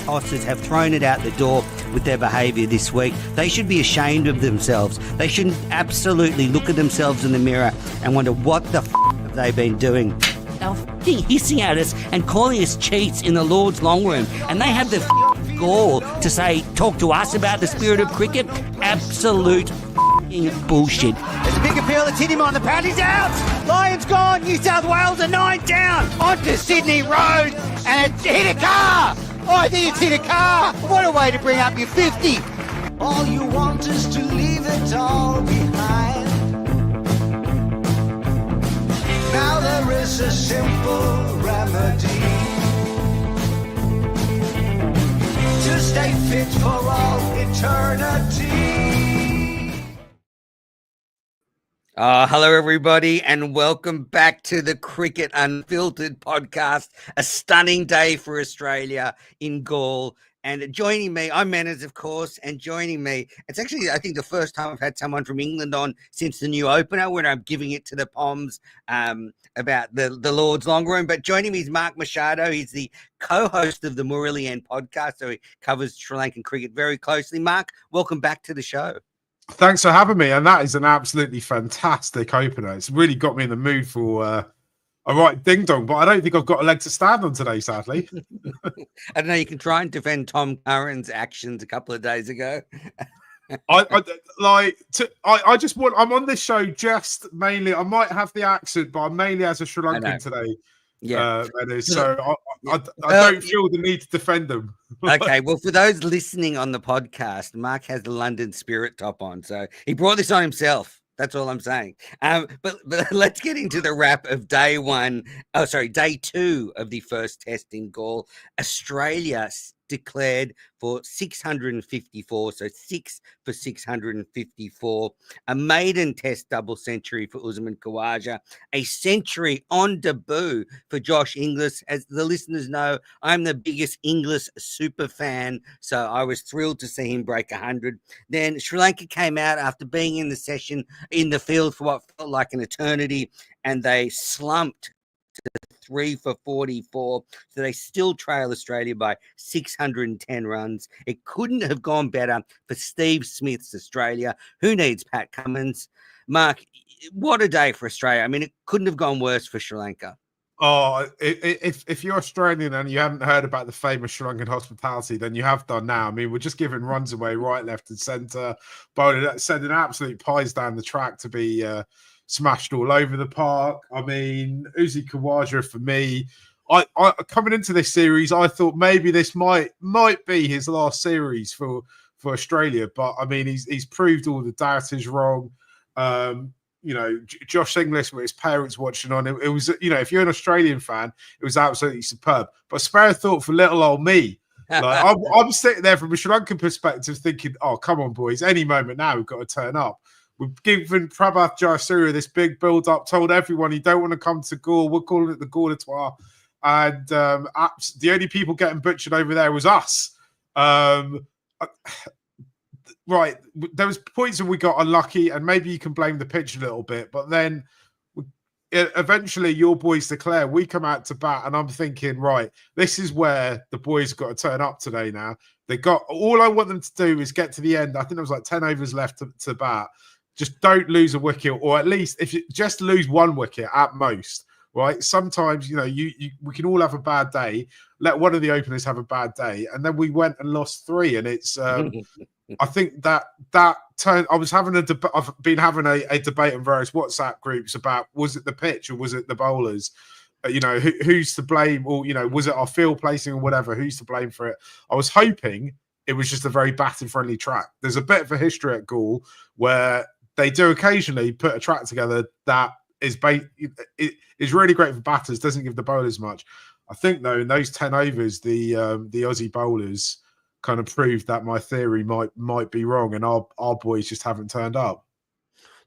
tossers have thrown it out the door with their behaviour this week. They should be ashamed of themselves. They should absolutely look at themselves in the mirror and wonder what the have they been doing. They're hissing at us and calling us cheats in the Lord's long room, and they have the gall to say, talk to us about the spirit of cricket. Absolute bullshit. There's a big appeal. It's hit him on the pad. He's out. Lions gone. New South Wales are 9 down. Onto Sydney Road, and it's hit a car. Oh, I think it's hit a car. What a way to bring up your 50. All you want is to leave it all behind. Now there is a simple remedy to stay fit for all eternity. Hello, everybody, and welcome back to the Cricket Unfiltered podcast. A stunning day for Australia in Gaul. And joining me, I'm Manners, of course, and joining me, it's actually, I think, the first time I've had someone from England on since the new opener when I'm giving it to the Poms about the Lord's long room. But joining me is Mark Machado. He's the co-host of the Murillian podcast, so he covers Sri Lankan cricket very closely. Mark, welcome back to the show. Thanks for having me, and that is an absolutely fantastic opener. It's really got me in the mood for a right ding-dong, but I don't think I've got a leg to stand on today, sadly. I don't know, you can try and defend Tom Curran's actions a couple of days ago. I'm on this show just mainly, I might have the accent, but I'm mainly as a Sri Lankan today. Yeah. So I don't feel the need to defend them. Okay, well, for those listening on the podcast, Mark has the London Spirit top on, so he brought this on himself. That's all I'm saying. But let's get into the wrap of day two of the first test in Gaul. Australia declared for 654, so 6 for 654, a maiden test double century for Usman Khawaja, a century on debut for Josh Inglis. As the listeners know, I'm the biggest Inglis super fan, so I was thrilled to see him break 100. Then Sri Lanka came out after being in the field for what felt like an eternity, and they slumped to 3 for 44, so they still trail Australia by 610 runs. It couldn't have gone better for Steve Smith's Australia. Who needs Pat Cummins? Mark, what a day for Australia. I mean, it couldn't have gone worse for Sri Lanka. Oh, if you're Australian and you haven't heard about the famous Sri Lankan hospitality, then you have done now. I mean, we're just giving runs away right, left, and centre. Bowling, sending absolute pies down the track to be smashed all over the park. I mean, Uzi Khawaja, for me, I coming into this series, I thought maybe this might be his last series for Australia. But I mean, he's proved all the doubters wrong. Josh Inglis with his parents watching on, it was, if you're an Australian fan, it was absolutely superb. But spare a thought for little old me. Like, I'm sitting there from a Sri Lankan perspective thinking, oh, come on, boys, any moment now we've got to turn up. We've given Prabhat Jayasuriya this big build-up, told everyone he don't want to come to Gaul. We're calling it the Gaulatoir. And the only people getting butchered over there was us. Right, there was points where we got unlucky, and maybe you can blame the pitch a little bit, but then eventually your boys declare, we come out to bat, and I'm thinking, right, this is where the boys have got to turn up today now. All I want them to do is get to the end. I think there was like 10 overs left to bat. Just don't lose a wicket, or at least if you just lose one wicket at most, right? Sometimes, we can all have a bad day. Let one of the openers have a bad day. And then we went and lost 3. And it's, I think that turn, I've been having a debate in various WhatsApp groups about, was it the pitch or was it the bowlers? Who's to blame? Or, was it our field placing or whatever? Who's to blame for it? I was hoping it was just a very batting-friendly track. There's a bit of a history at Gaul where they do occasionally put a track together that is really great for batters, doesn't give the bowlers much. I think, though, in those 10 overs, the Aussie bowlers kind of proved that my theory might be wrong, and our boys just haven't turned up.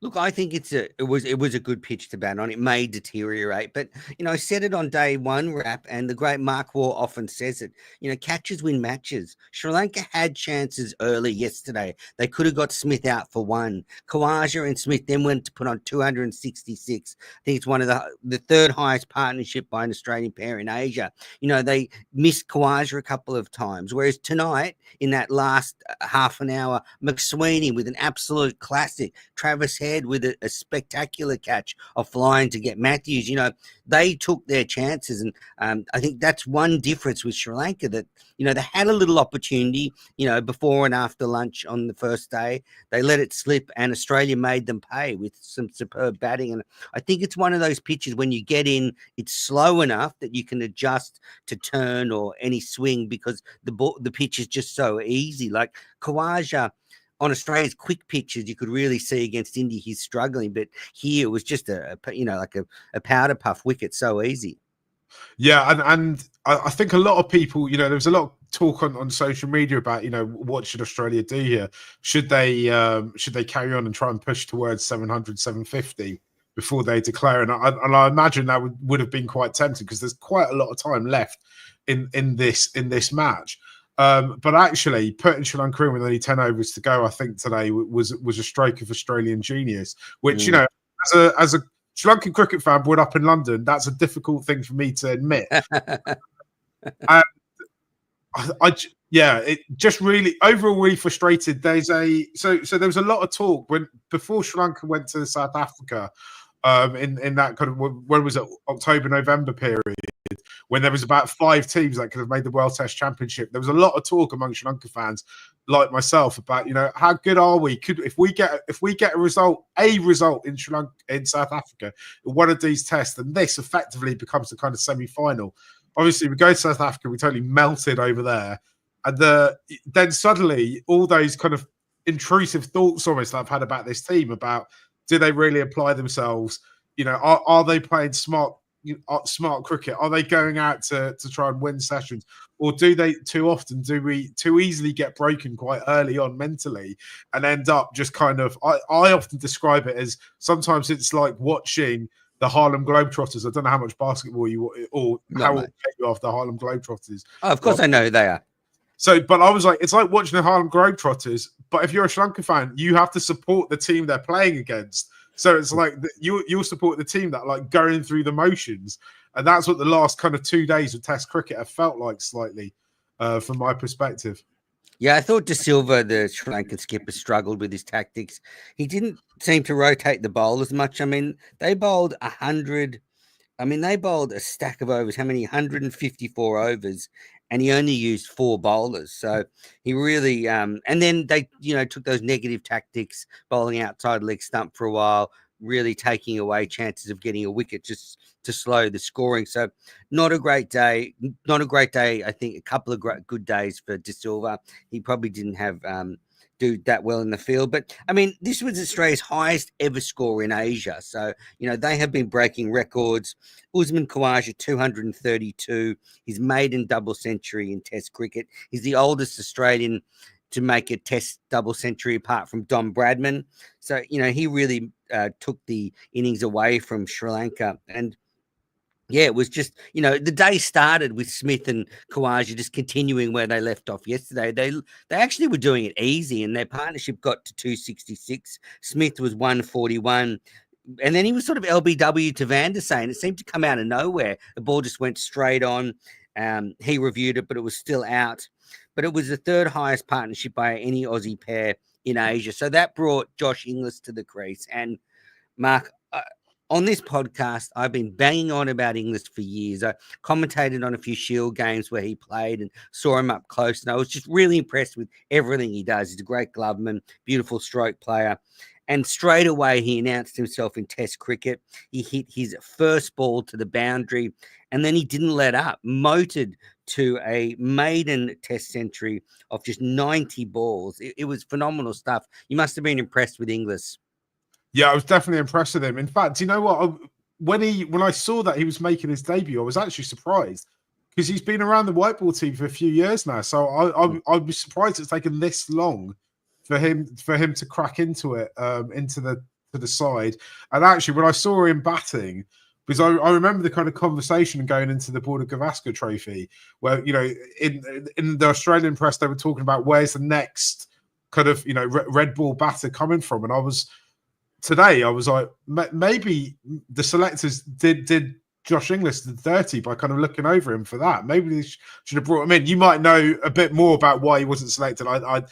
Look, I think it was a good pitch to bat on. It may deteriorate, but I said it on day one wrap, and the great Mark Waugh often says it. Catches win matches. Sri Lanka had chances early yesterday. They could have got Smith out for one. Khawaja and Smith then went to put on 266. I think it's one of the third highest partnership by an Australian pair in Asia. They missed Khawaja a couple of times, whereas tonight in that last half an hour, McSweeney with an absolute classic, Travis Head with a spectacular catch of flying to get Matthews. They took their chances, and I think that's one difference with Sri Lanka, that they had a little opportunity before and after lunch on the first day. They let it slip, and Australia made them pay with some superb batting. And I think it's one of those pitches, when you get in, it's slow enough that you can adjust to turn or any swing, because the pitch is just so easy. Like Khawaja on Australia's quick pitches, you could really see against India he's struggling, but here it was just like a powder puff wicket, so easy. Yeah, and I think a lot of people, there was a lot of talk on social media about, what should Australia do here? Should they carry on and try and push towards 700, 750 before they declare? And I imagine that would have been quite tempting, because there's quite a lot of time left in this match. But actually, putting Sri Lanka in with only 10 overs to go, I think today was a stroke of Australian genius. Which as a Sri Lankan cricket fan brought up in London, that's a difficult thing for me to admit. And it just really overall really frustrated. So there was a lot of talk before Sri Lanka went to South Africa, in that kind of, when was it, October, November period, when there was about 5 teams that could have made the World Test Championship. There was a lot of talk among Sri Lanka fans like myself about, how good are we? If we get a result in South Africa in one of these tests, then this effectively becomes the kind of semi-final. Obviously, we go to South Africa, we totally melted over there, and then suddenly all those kind of intrusive thoughts almost that I've had about this team, about, do they really apply themselves? Are they playing smart cricket? Are they going out to try and win sessions? Or do we too easily get broken quite early on mentally and end up just kind of, I often describe it as, sometimes it's like watching the Harlem Globetrotters. I don't know how much basketball how you off the Harlem Globetrotters. Oh, of course, I know who they are. So, but I was like, it's like watching the Harlem Globetrotters, but if you're a Sri Lanka fan, you have to support the team they're playing against. So it's like you'll support the team that like going through the motions, and that's what the last kind of 2 days of Test cricket have felt like slightly, from my perspective. Yeah, I thought De Silva, the Sri Lankan skipper, struggled with his tactics. He didn't seem to rotate the bowlers much. I mean, they bowled 100. I mean, they bowled a stack of overs. How many? 154 overs, and he only used 4 bowlers. So he really, and then they, took those negative tactics, bowling outside leg stump for a while, really taking away chances of getting a wicket just to slow the scoring. So not a great day. Not a great day. I think a couple of good days for De Silva. He probably didn't have do that well in the field. But I mean, this was Australia's highest ever score in Asia. So, they have been breaking records. Usman Khawaja, 232, his maiden double century in Test cricket. He's the oldest Australian to make a Test double century apart from Don Bradman. So, he really took the innings away from Sri Lanka. And yeah, it was just, the day started with Smith and Khawaja just continuing where they left off yesterday. They actually were doing it easy, and their partnership got to 266. Smith was 141. And then he was sort of LBW to Van der Sar. It seemed to come out of nowhere. The ball just went straight on. He reviewed it, but it was still out. But it was the third highest partnership by any Aussie pair in Asia. So that brought Josh Inglis to the crease. And Mark, on this podcast, I've been banging on about Inglis for years. I commentated on a few Shield games where he played and saw him up close, and I was just really impressed with everything he does. He's a great gloveman, beautiful stroke player. And straight away, he announced himself in Test cricket. He hit his first ball to the boundary, and then he didn't let up, motored to a maiden Test century of just 90 balls. It was phenomenal stuff. You must have been impressed with Inglis. Yeah, I was definitely impressed with him. In fact, you know what? When I saw that he was making his debut, I was actually surprised, because he's been around the white ball team for a few years now. So I'd be surprised it's taken this long for him to crack into it, into the to the side. And actually, when I saw him batting, because I remember the kind of conversation going into the Border Gavaskar Trophy, where, you know, in the Australian press, they were talking about where's the next kind of, you know, red ball batter coming from. And I was like, maybe the selectors did Josh Inglis the dirty by kind of looking over him for that. Maybe they should have brought him in. You might know a bit more about why he wasn't selected. I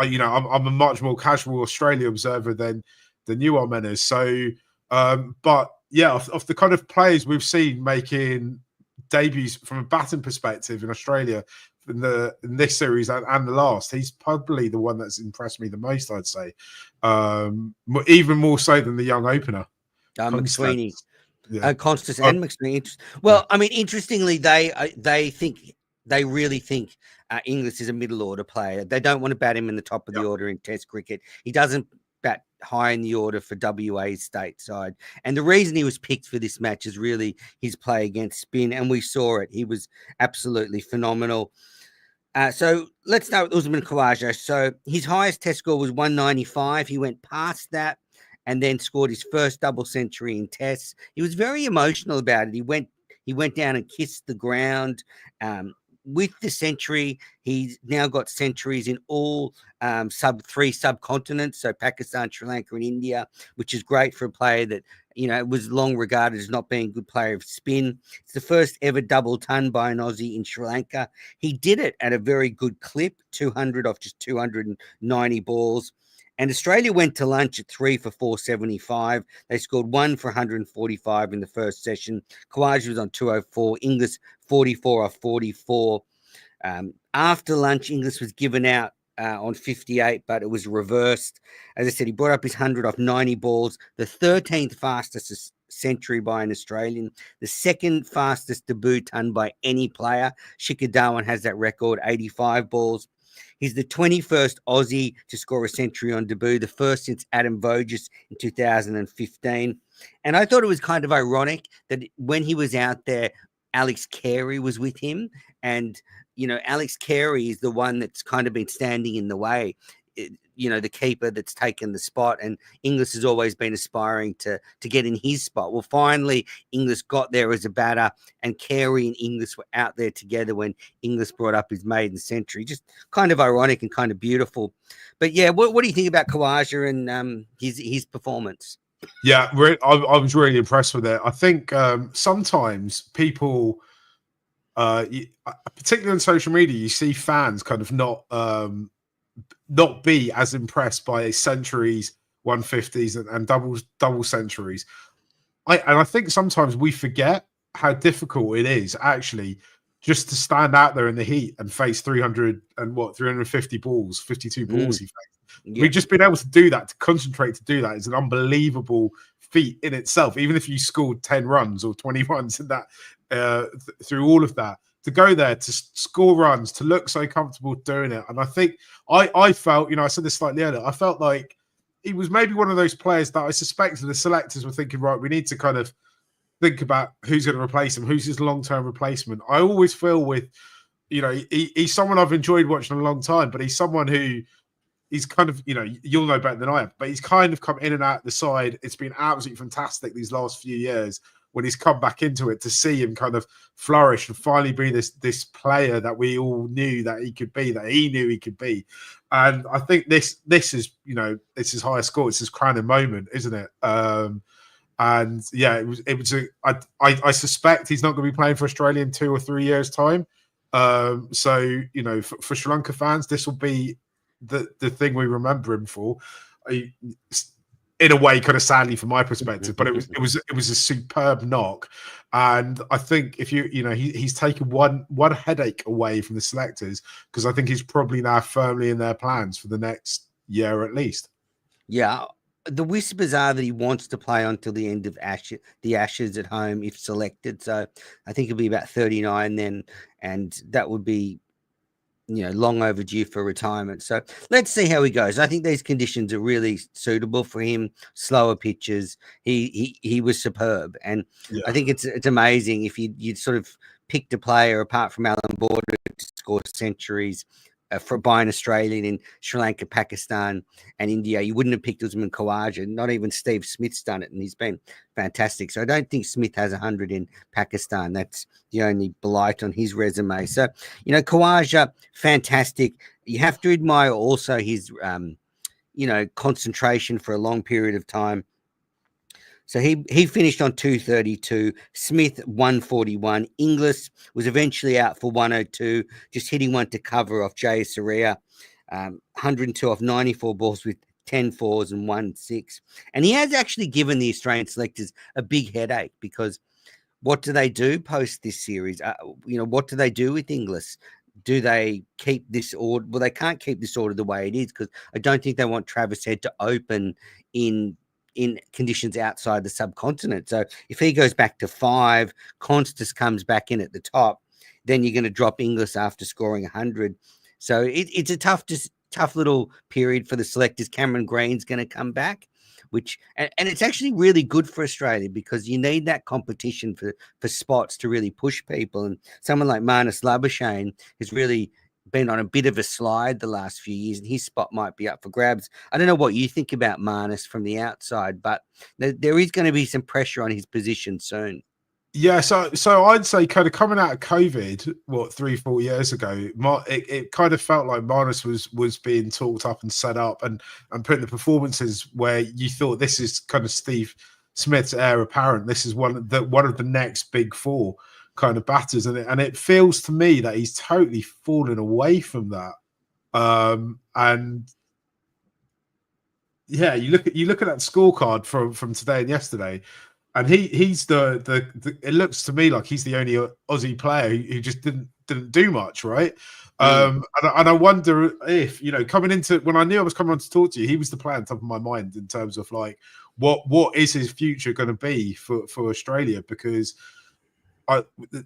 you know, I'm a much more casual Australia observer than you are, Menas. So, but yeah, of the kind of players we've seen making debuts from a batting perspective in Australia in this series and the last, he's probably the one that's impressed me the most, I'd say, even more so than the young opener, McSweeney. Yeah. Constance and McSweeney. Well, I mean, interestingly, they really think Inglis is a middle order player. They don't want to bat him in the top of the order in Test cricket. He doesn't bat high in the order for WA's stateside. And the reason he was picked for this match is really his play against spin, and we saw it. He was absolutely phenomenal. So let's start with Usman Khawaja. So his highest Test score was 195. He went past that and then scored his first double century in Tests. He was very emotional about it. He went down and kissed the ground. With the century, he's now got centuries in all three subcontinents, so Pakistan, Sri Lanka, and India, which is great for a player that, you know, was long regarded as not being a good player of spin. It's the first ever double ton by an Aussie in Sri Lanka. He did it at a very good clip, 200 off just 290 balls. And Australia went to lunch at 3 for 475. They scored 1 for 145 in the first session. Khawaja was on 204. Inglis 44 off 44. After lunch, Inglis was given out on 58, but it was reversed. As I said, he brought up his 100 off 90 balls, the 13th fastest century by an Australian, the second fastest debut ton by any player. Shikhar Dhawan has that record, 85 balls. He's the 21st Aussie to score a century on debut, the first since Adam Voges in 2015. And I thought it was kind of ironic that when he was out there, Alex Carey was with him. And, you know, Alex Carey is the one that's kind of been standing in the way, you know, the keeper that's taken the spot. And Inglis has always been aspiring to get in his spot. Well, finally, Inglis got there as a batter, and Carey and Inglis were out there together when Inglis brought up his maiden century. Just kind of ironic and kind of beautiful. But yeah, what do you think about Khawaja and his performance? Yeah, I was really impressed with it. I think sometimes people, particularly on social media, you see fans kind of not be as impressed by centuries, 150s, and double centuries. I think sometimes we forget how difficult it is actually just to stand out there in the heat and face 350 balls, 52 balls he faced. Yeah. We've just been able to do that, to concentrate to do that is an unbelievable feat in itself. Even if you scored 10 runs or 20 runs in that, through all of that, to go there, to score runs, to look so comfortable doing it. And I think I felt, you know, I said this slightly earlier, I felt like he was maybe one of those players that I suspected the selectors were thinking, right, we need to kind of think about who's going to replace him, who's his long-term replacement. I always feel with, you know, he's someone I've enjoyed watching a long time, but he's someone who he's kind of, you know, you'll know better than I have, but he's kind of come in and out the side. It's been absolutely fantastic these last few years when he's come back into it, to see him kind of flourish and finally be this player that we all knew that he could be, that he knew he could be. And I think this is, you know, it's his highest score. It's his crowning moment, isn't it? And yeah, I suspect he's not going to be playing for Australia in 2 or 3 years' time. So, you know, for Sri Lanka fans, this will be the thing we remember him for. In a way, kind of sadly from my perspective, but it was a superb knock, and I think if you know he's taken one headache away from the selectors, because I think he's probably now firmly in their plans for the next year at least. Yeah, the whispers are that he wants to play until the end of the Ashes at home if selected. So I think he'll be about 39 then, and that would be, you know, long overdue for retirement. So let's see how he goes. I think these conditions are really suitable for him. Slower pitches. He was superb, and yeah. I think it's amazing if you sort of picked a player apart from Alan Border to score centuries for by an Australian in Sri Lanka, Pakistan, and India. You wouldn't have picked Usman Khawaja. Not even Steve Smith's done it, and he's been fantastic. So I don't think Smith has 100 in Pakistan. That's the only blight on his resume. So, Khawaja, fantastic. You have to admire also his, concentration for a long period of time. So he finished on 232. Smith 141. Inglis was eventually out for 102, just hitting one to cover off Jay Soria. 102 off 94 balls with 10 fours and 1 6. And he has actually given the Australian selectors a big headache, because what do they do post this series? What do they do with Inglis? Do they keep this order? Well, they can't keep this order the way it is, because I don't think they want Travis Head to open in conditions outside the subcontinent. So if he goes back to 5, Constas comes back in at the top, then you're going to drop Inglis after scoring 100. So it's a tough little period for the selectors. Cameron Green's going to come back, and it's actually really good for Australia, because you need that competition for spots to really push people. And someone like Marnus Labuschagne has really been on a bit of a slide the last few years, and his spot might be up for grabs. I don't know what you think about Marnus from the outside, but there is going to be some pressure on his position soon. Yeah, so I'd say kind of coming out of COVID, 3-4 years ago, it kind of felt like Marnus was being talked up and set up and putting the performances where you thought, this is kind of Steve Smith's heir apparent. This is one of the next big 4 kind of batters, and it feels to me that he's totally fallen away from that. And yeah, you look at that scorecard from today and yesterday. And he's the it looks to me like he's the only Aussie player who just didn't do much, right? And I wonder if, coming into, when I knew I was coming on to talk to you, he was the player on top of my mind in terms of like what is his future going to be for Australia? Because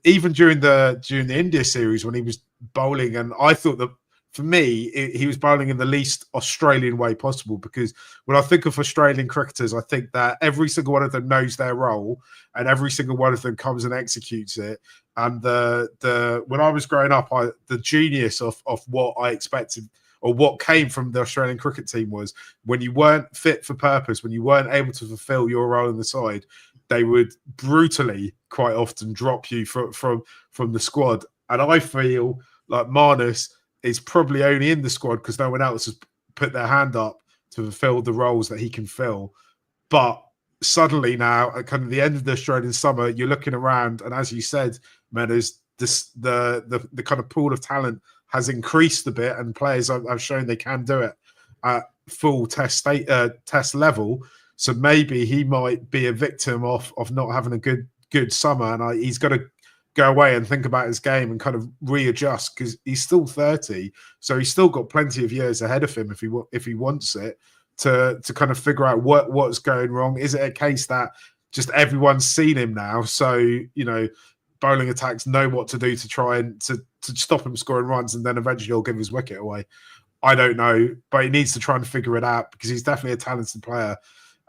even during the India series when he was bowling, and I thought that, for me, he was bowling in the least Australian way possible, because when I think of Australian cricketers, I think that every single one of them knows their role and every single one of them comes and executes it. And when I was growing up, the genius of what I expected, or what came from the Australian cricket team, was when you weren't fit for purpose, when you weren't able to fulfill your role in the side, they would brutally, quite often, drop you from the squad. And I feel like Marnus is probably only in the squad because no one else has put their hand up to fulfill the roles that he can fill. But suddenly now, at kind of the end of the Australian summer, you're looking around, and as you said, Meadows, the kind of pool of talent has increased a bit, and players have shown they can do it at full test level. So maybe he might be a victim of not having a good summer, and he's got to go away and think about his game and kind of readjust, because he's still 30, so he's still got plenty of years ahead of him if he wants it to kind of figure out what's going wrong. Is it a case that just everyone's seen him now, so bowling attacks know what to do to try and to stop him scoring runs, and then eventually he'll give his wicket away? I don't know, but he needs to try and figure it out, because he's definitely a talented player,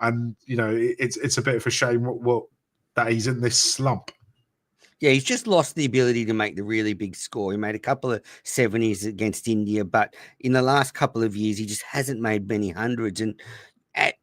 and it's a bit of a shame that he's in this slump. Yeah, he's just lost the ability to make the really big score. He made a couple of 70s against India, but in the last couple of years, he just hasn't made many hundreds. And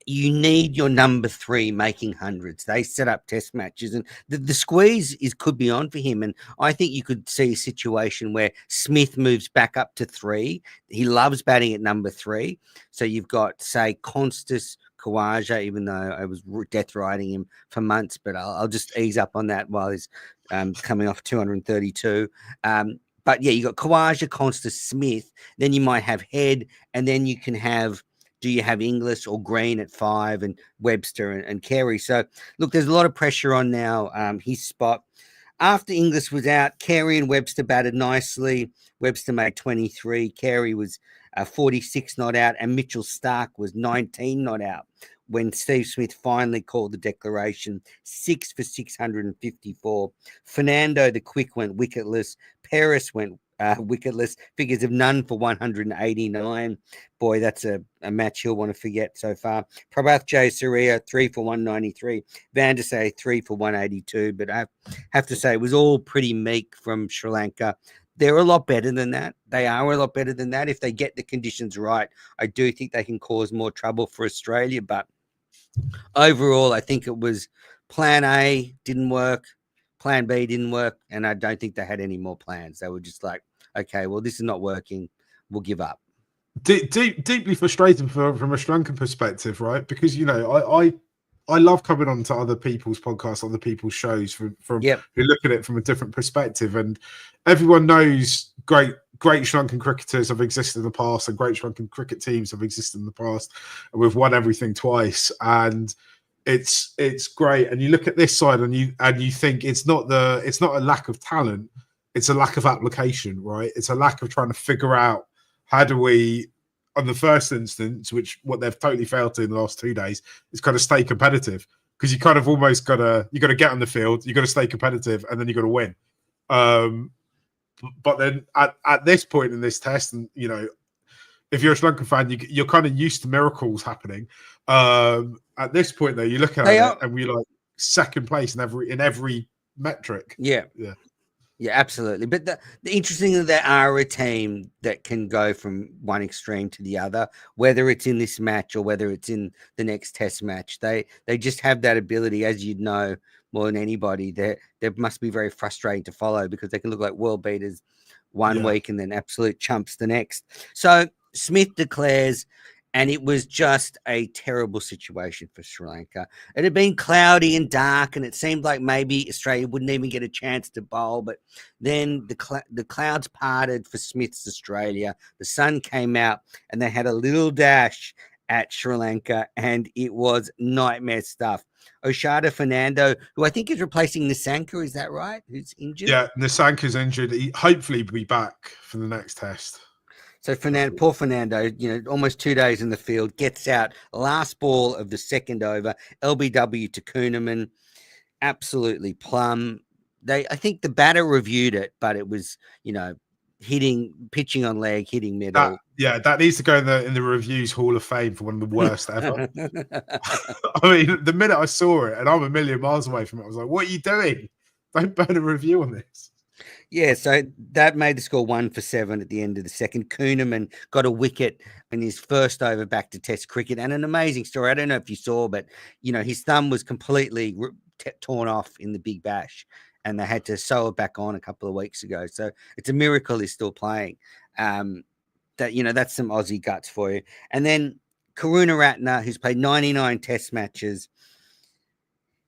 you need your number 3 making hundreds. They set up test matches, and the squeeze could be on for him. And I think you could see a situation where Smith moves back up to 3. He loves batting at number 3. So you've got, say, Constas, Khawaja, even though I was death riding him for months, but I'll just ease up on that while he's coming off 232. But yeah, you got Khawaja, Constas, Smith. Then you might have Head, and then you can have, do you have Inglis or Green at 5, and Webster and Carey? So look, there's a lot of pressure on now his spot. After Inglis was out, Carey and Webster batted nicely. Webster made 23. Carey was 46 not out, and Mitchell Starc was 19 not out when Steve Smith finally called the declaration. 6 for 654. Fernando, the quick, went wicketless. Peris went wicketless. Figures of none for 189. Boy, that's a match he'll want to forget so far. Prabhath Jayasuriya, 3 for 193. Van der Sar, 3 for 182. But I have to say, it was all pretty meek from Sri Lanka. they're a lot better than that. They are a lot better than that. If they get the conditions right, I do think they can cause more trouble for Australia. But overall, I think it was plan A didn't work, plan B didn't work, and I don't think they had any more plans. They were just like, okay, well, this is not working. We'll give up. Deeply frustrating from a Sri Lankan perspective, right? Because I love coming on to other people's podcasts, other people's shows from Yep. who look at it from a different perspective, and everyone knows great Sri Lankan cricketers have existed in the past, and great Sri Lankan cricket teams have existed in the past, and we've won everything twice, and it's great. And you look at this side, and you think it's not a lack of talent, it's a lack of application, right? It's a lack of trying to figure out how do we, on the first instance, which what they've totally failed to in the last 2 days, is kind of stay competitive, because you kind of almost gotta get on the field, you got to stay competitive, and then you got to win. But then at this point in this test, and if you're a Sri Lankan fan, you're kind of used to miracles happening. At this point, though, you look at it and we're like second place in every metric. Yeah. Yeah, absolutely. But the interesting that there are a team that can go from one extreme to the other, whether it's in this match or whether it's in the next test match. They just have that ability, as you'd know more than anybody. They must be very frustrating to follow, because they can look like world beaters one week and then absolute chumps the next. So Smith declares, and it was just a terrible situation for Sri Lanka. It had been cloudy and dark, and it seemed like maybe Australia wouldn't even get a chance to bowl. But then the clouds parted for Smith's Australia. The sun came out, and they had a little dash at Sri Lanka, and it was nightmare stuff. Oshada Fernando, who I think is replacing Nissanka, is that right? Who's injured? Yeah, Nissanka's injured. He hopefully will be back for the next test. So poor Fernando, almost 2 days in the field, gets out last ball of the second over, LBW to Kuhneman, absolutely plumb. I think the batter reviewed it, but it was, pitching on leg, hitting middle. That needs to go in the reviews Hall of Fame for one of the worst ever. I mean, the minute I saw it, and I'm a million miles away from it, I was like, what are you doing? Don't burn a review on this. Yeah, so that made the score 1 for 7 at the end of the second. Kuhneman got a wicket in his first over back to Test cricket, and an amazing story. I don't know if you saw, but his thumb was completely torn off in the Big Bash, and they had to sew it back on a couple of weeks ago. So it's a miracle he's still playing. That's some Aussie guts for you. And then Karunaratne, who's played 99 Test matches,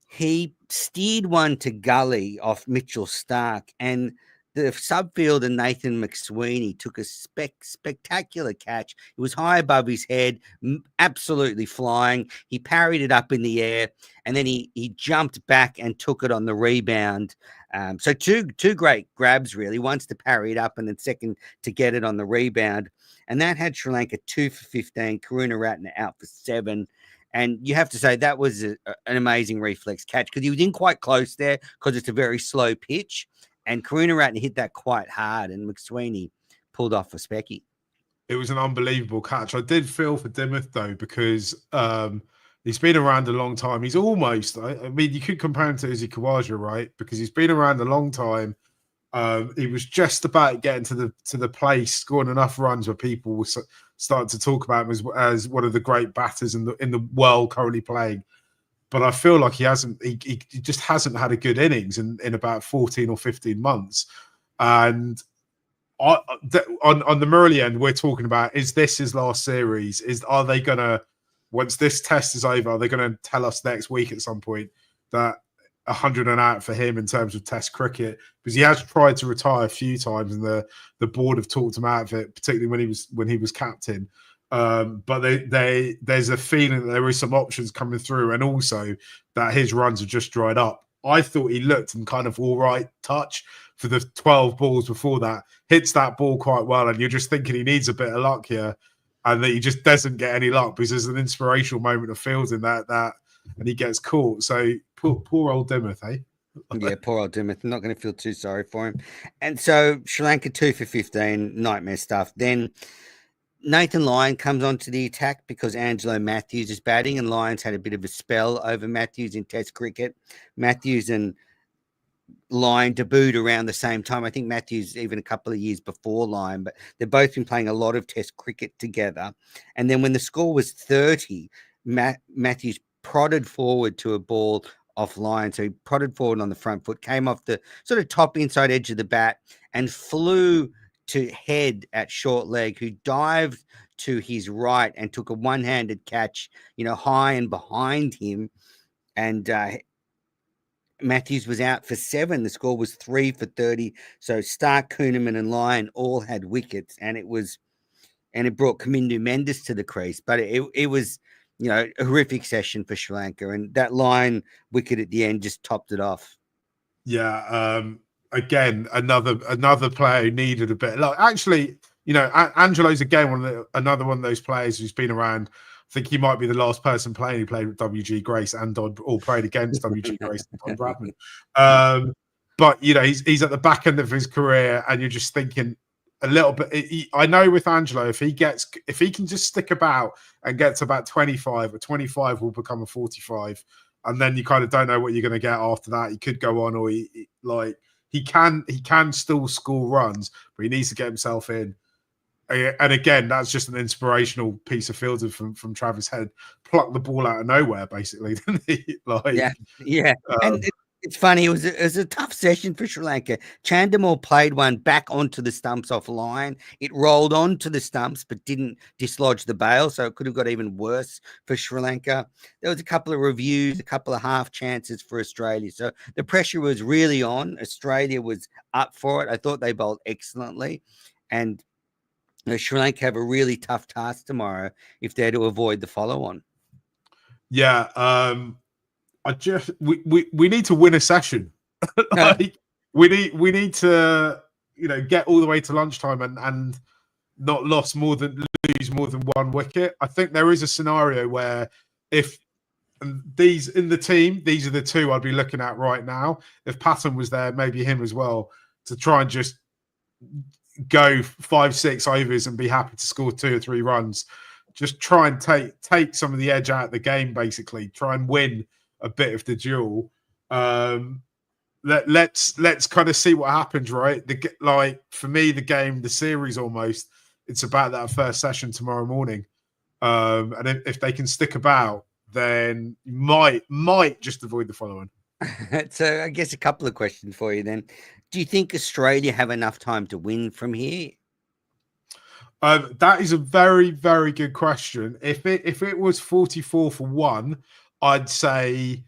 he steered one to gully off Mitchell Stark, and the subfielder Nathan McSweeney took a spectacular catch. It was high above his head, absolutely flying. He parried it up in the air, and then he jumped back and took it on the rebound. So two great grabs, really. Once to parry it up, and then second to get it on the rebound. And that had Sri Lanka 2 for 15, Karunaratne out for 7. And you have to say that was an amazing reflex catch, because he was in quite close there, because it's a very slow pitch. And Karunaratne hit that quite hard, and McSweeney pulled off a specky. It was an unbelievable catch. I did feel for Dimmoth, though, because he's been around a long time. He's almost, I mean, you could compare him to Izzy Khawaja, right? Because he's been around a long time. He was just about getting to the place, scoring enough runs where people were starting to talk about him as one of the great batters in the world currently playing. But I feel like he just hasn't had a good innings in about 14 or 15 months. And on the Murali end, we're talking about, is this his last series? Are they gonna, once this test is over, are they gonna tell us next week at some point that 100 and out for him in terms of Test cricket? Because he has tried to retire a few times, and the board have talked him out of it, particularly when he was captain. But there's a feeling that there is some options coming through, and also that his runs have just dried up. I thought he looked in kind of all right touch for the 12 balls before that, hits that ball quite well, and you're just thinking he needs a bit of luck here, and that he just doesn't get any luck, because there's an inspirational moment of fielding that and he gets caught. So poor old Dimmoth, eh? Yeah, poor old Dimmoth. I'm not going to feel too sorry for him. And so Sri Lanka 2 for 15, nightmare stuff. Then Nathan Lyon comes onto the attack because Angelo Matthews is batting, and Lyons had a bit of a spell over Matthews in Test cricket. Matthews and Lyon debuted around the same time. I think Matthews even a couple of years before Lyon, but they've both been playing a lot of Test cricket together. And then when the score was 30, Matthews prodded forward to a ball off Lyon. So he prodded forward on the front foot, came off the sort of top inside edge of the bat and flew to head at short leg, who dived to his right and took a one-handed catch, high and behind him. And Matthews was out for 7. The score was 3 for 30. So Stark, Kuhneman, and Lyon all had wickets, and it brought Kamindu Mendes to the crease. But it was, a horrific session for Sri Lanka, and that Lyon wicket at the end just topped it off. Yeah. Again, another player who needed a bit. Like, actually, Angelo's again another one of those players who's been around. I think he might be the last person playing who played with WG Grace and or played against WG Grace and Don Bradman. But he's at the back end of his career, and you're just thinking a little bit. I know with Angelo, if he can just stick about and get to about 25, or 25 will become a 45, and then you kind of don't know what you're going to get after that. He could go on, or he can still score runs, but he needs to get himself in. And again, that's just an inspirational piece of fielding from Travis Head. Plucked the ball out of nowhere, basically, didn't he? Yeah. And it's funny. It was a tough session for Sri Lanka. Chandimal played one back onto the stumps off Lyon. It rolled onto the stumps, but didn't dislodge the bail, so it could have got even worse for Sri Lanka. There was a couple of reviews, a couple of half chances for Australia. So the pressure was really on. Australia was up for it. I thought they bowled excellently, and Sri Lanka have a really tough task tomorrow if they're to avoid the follow-on. Yeah, we need to win a session. We need to get all the way to lunchtime and not lose more than one wicket. I think there is a scenario where if these in the team, these are the two I'd be looking at right now. If Patton was there, maybe him as well, to try and just go 5-6 overs and be happy to score 2 or 3 runs. Just try and take some of the edge out of the game, basically. Try and win a bit of the duel. Let's kind of see what happens, right? For me, the series almost, it's about that first session tomorrow morning. And if they can stick about, then you might just avoid the following. So I guess a couple of questions for you then. Do you think Australia have enough time to win from here? That is a very, very good question. If it was 44 for 1, I'd say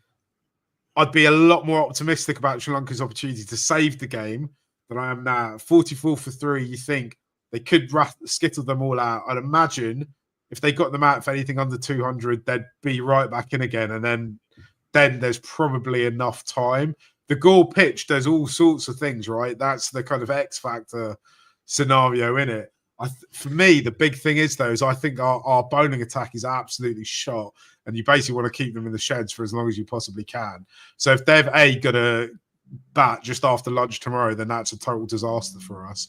I'd be a lot more optimistic about Sri Lanka's opportunity to save the game than I am now. 44 for 3, you think they could skittle them all out. I'd imagine if they got them out for anything under 200, they'd be right back in again, and then there's probably enough time. The Gore pitch does all sorts of things, right? That's the kind of X factor scenario in it. For me, the big thing is, though, is I think our bowling attack is absolutely shot, and you basically want to keep them in the sheds for as long as you possibly can. So if they've got to bat just after lunch tomorrow, then that's a total disaster for us.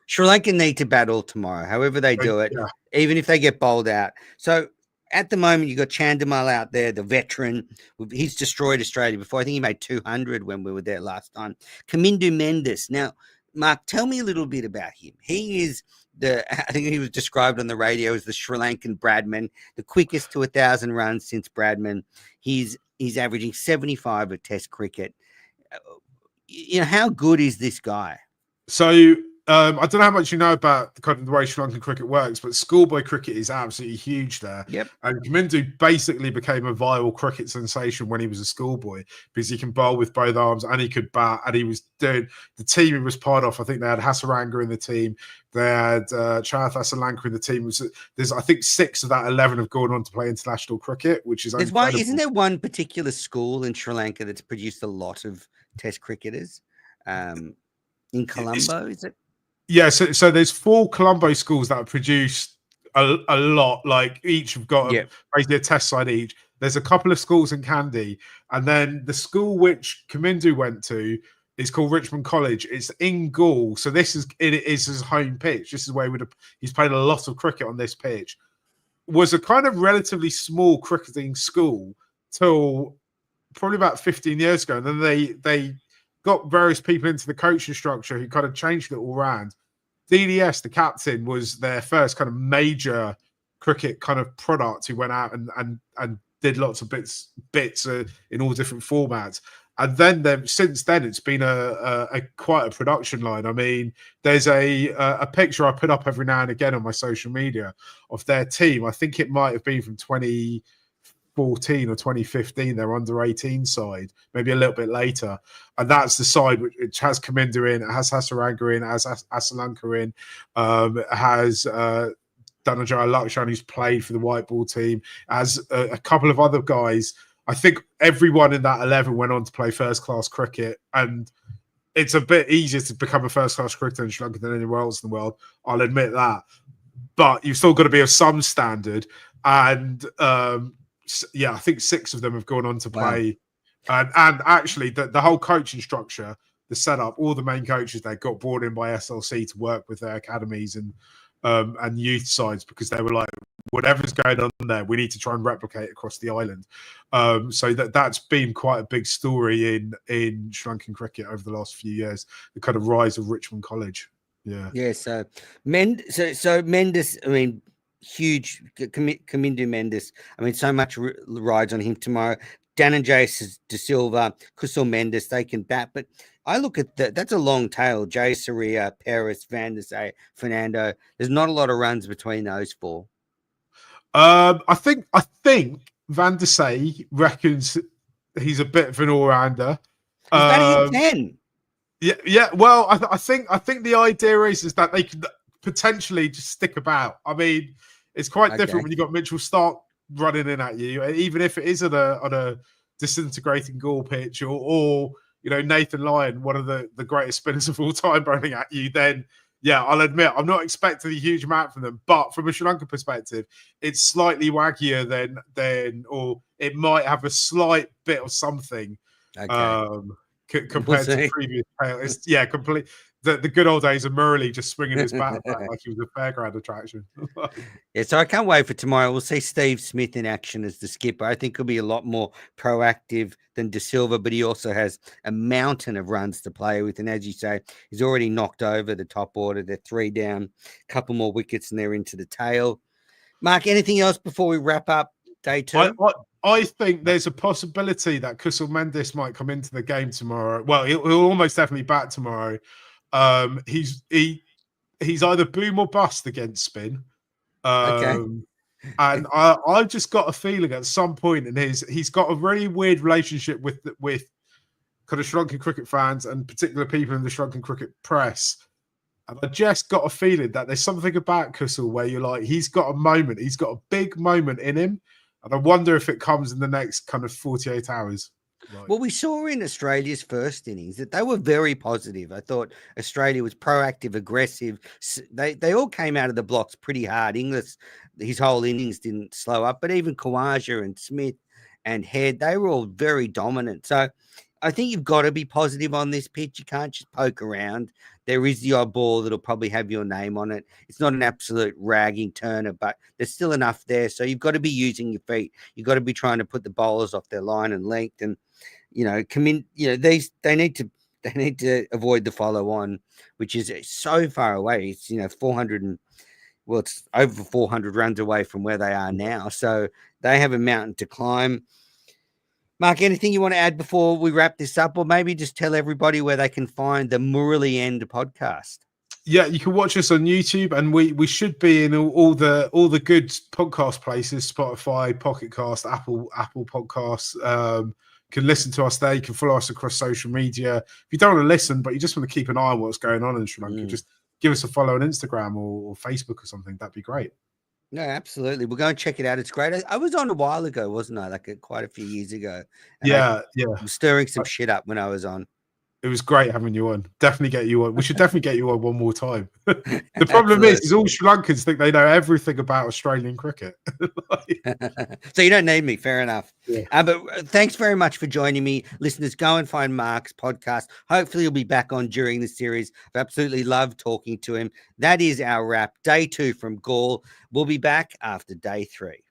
Sri Lanka need to battle tomorrow, however they do it, even if they get bowled out. So at the moment, you've got Chandimal out there, the veteran. He's destroyed Australia before. I think he made 200 when we were there last time. Kamindu Mendes. Now, Mark, tell me a little bit about him. He is I think he was described on the radio as the Sri Lankan Bradman, the quickest to 1,000 runs since Bradman. He's averaging 75 at Test cricket. How good is this guy? So I don't know how much you know about the way Sri Lankan cricket works, but schoolboy cricket is absolutely huge there. Yep. And Kamindu basically became a viral cricket sensation when he was a schoolboy because he can bowl with both arms and he could bat. And he was doing the team he was part of. I think they had Hasaranga in the team. They had Charath Asalanka in the team. There's, I think, 6 of that 11 have gone on to play international cricket, which is incredible. Isn't there one particular school in Sri Lanka that's produced a lot of Test cricketers? In Colombo, is it? Yeah, so there's 4 Colombo schools that have produced a lot. Like each have got basically a test side each. There's a couple of schools in Kandy, and then the school which Kamindu went to is called Richmond College. It's in Gaul, so it is his home pitch. This is where he's played a lot of cricket on this pitch. Was a kind of relatively small cricketing school till probably about 15 years ago, and then they got various people into the coaching structure who kind of changed it all around. DDS, the captain, was their first kind of major cricket kind of product who went out and did lots of bits in all different formats. And then since then, it's been a quite a production line. I mean, there's a picture I put up every now and again on my social media of their team. I think it might have been from 2014 or 2015, their under 18 side, maybe a little bit later. And that's the side which has Kaminda in, it has Hasaranga in, it has Asalanka in, it has Dhananjaya Lakshan, who's played for the white ball team, as a couple of other guys. I think everyone in that 11 went on to play first-class cricket, and it's a bit easier to become a first-class cricketer in Sri Lanka than anywhere else in the world. I'll admit that. But you've still got to be of some standard. And, I think 6 of them have gone on to play. Wow. And actually, the whole coaching structure, the setup, all the main coaches, they got brought in by SLC to work with their academies and youth sides, because they were like, whatever's going on there, we need to try and replicate across the island. So that's been quite a big story in Sri Lankan cricket over the last few years, the kind of rise of Richmond College. Yeah. So Mendes, I mean, huge Kamindu Mendes. I mean, so much rides on him tomorrow. Dhananjaya De Silva, Kusal Mendes, they can bat, but I look at that's a long tail. Jay Saria, Paris, Van der Sar, Fernando. There's not a lot of runs between those 4. I think Van der Sar reckons he's a bit of an all-rounder. He's batting at 10. Yeah. Well, I think the idea is that they could potentially just stick about. I mean, it's quite different when you got Mitchell Stark running in at you, even if it is on a disintegrating Gore pitch, or Nathan Lyon, one of the greatest spinners of all time, running at you. Then I'll admit I'm not expecting a huge amount from them, but from a Sri Lanka perspective, it's slightly waggier than or it might have a slight bit of something. Compared to previous players. Complete. The good old days of Murley just swinging his bat back like he was a fairground attraction. So I can't wait for tomorrow. We'll see Steve Smith in action as the skipper. I think he'll be a lot more proactive than De Silva, but he also has a mountain of runs to play with. And as you say, he's already knocked over the top order. They're 3 down, a couple more wickets, and they're into the tail. Mark, anything else before we wrap up day 2? I think there's a possibility that Kusal Mendes might come into the game tomorrow. Well, he'll almost definitely bat tomorrow. He's either boom or bust against spin. And I've just got a feeling at some point in he's got a really weird relationship with kind of Sri Lankan cricket fans and particular people in the Sri Lankan cricket press. And I just got a feeling that there's something about Kusal where you're like, he's got a big moment in him. And I wonder if it comes in the next kind of 48 hours. Well, we saw in Australia's first innings that they were very positive. I thought Australia was proactive, aggressive. They all came out of the blocks pretty hard. Inglis, his whole innings didn't slow up, but even Khawaja and Smith and Head, they were all very dominant. So I think you've got to be positive on this pitch. You can't just poke around. There is the odd ball that'll probably have your name on it. It's not an absolute ragging turner, but there's still enough there. So you've got to be using your feet. You've got to be trying to put the bowlers off their line and length, and they need to avoid the follow on, which is so far away. It's 400 it's over 400 runs away from where they are now. So they have a mountain to climb. Mark, anything you want to add before we wrap this up, or maybe just tell everybody where they can find the Murali End podcast? Yeah, you can watch us on YouTube, and we should be in all the good podcast places: Spotify, Pocket Cast, Apple Podcasts. You can listen to us there. You can follow us across social media. If you don't want to listen, but you just want to keep an eye on what's going on in Sri Lanka, just give us a follow on Instagram or Facebook or something. That'd be great. No, absolutely. We'll go and check it out. It's great. I was on a while ago, wasn't I? Quite a few years ago. Yeah. I'm stirring some shit up when I was on. It was great having you on. Definitely get you on. We should definitely get you on one more time. The problem is all Sri Lankans think they know everything about Australian cricket. So you don't need me. Fair enough. Yeah. But thanks very much for joining me. Listeners, go and find Mark's podcast. Hopefully he'll be back on during the series. I've absolutely loved talking to him. That is our wrap. Day 2 from Gaul. We'll be back after day 3.